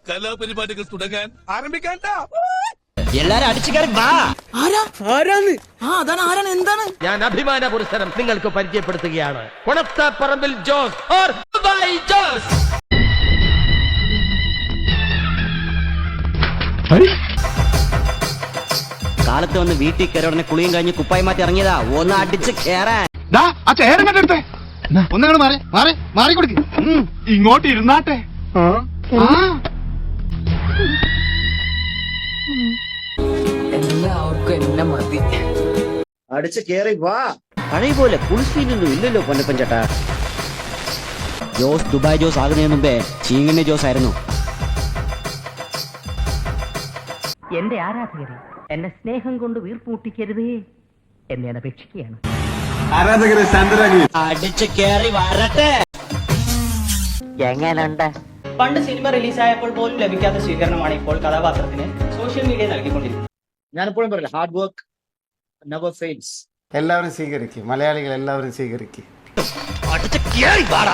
കലാപരിപാടികൾ തുടങ്ങാൻ ആരംഭിക്കാൻ. എല്ലാരും അടിച്ചു കയറി വാ. ആരാണ്? അതാണ് ആരാണ്? എന്താണ്? ഞാൻ അഭിമാന പുരസ്സരം നിങ്ങൾക്ക് പരിചയപ്പെടുത്തുകയാണ്. കൊണത്താപ്പറമ്പിൽ ജോസ് ഓർ ദുബായ് ജോസ്. കാലത്ത് വന്ന് വീട്ടിൽ കയറി ഉടനെ കുളിയും കഴിഞ്ഞ് കുപ്പായി മാറ്റി ഇറങ്ങിയതാ. ഒന്ന് അടിച്ച് കേറാൻ. ഒന്നങ്ങോട്ട് മാറി മാറി മാറി കൊടുക്ക്. ഇങ്ങോട്ട് ഇരുന്നാട്ടെ. എല്ലാവർക്കും എന്നെ മതി. അടിച്ച് കേറി വാ. പഴയ പോലെ കുളിസീനൊന്നും ഇല്ലല്ലോ പൊന്നപ്പൻ ചേട്ടാ. ജോസ് ദുബായ് ജോസ് ആകുന്നതിന് മുമ്പേ ചീങ്ങണ്ണ ജോസ് ആയിരുന്നു. എന്റെ ആരാധകരെ, എന്നെ സ്നേഹം കൊണ്ട് വീർപ്പൂട്ടിക്കരുതേ എന്ന് ഞാൻ അപേക്ഷിക്കുകയാണ്. ആരാധകരെ ശാന്തരാഗി. അടിച്ച് കേറി വരട്ടെ. എങ്ങനുണ്ട്? പണ്ട് സിനിമ റിലീസായപ്പോൾ പോലും ലഭിക്കാത്ത സ്വീകരണമാണ് ഇപ്പോൾ കഥാപാത്രത്തിന് സോഷ്യൽ മീഡിയ നൽകിക്കൊണ്ടിരിക്കുന്നത്. ഞാനിപ്പോഴും പറയില്ല, ഹാർഡ് വർക്ക് നെവർ ഫെയിൽസ്. എല്ലാവരും സ്വീകരിക്കും, മലയാളികൾ എല്ലാവരും സ്വീകരിക്കും. അടിച്ച് കേറി വാടാ.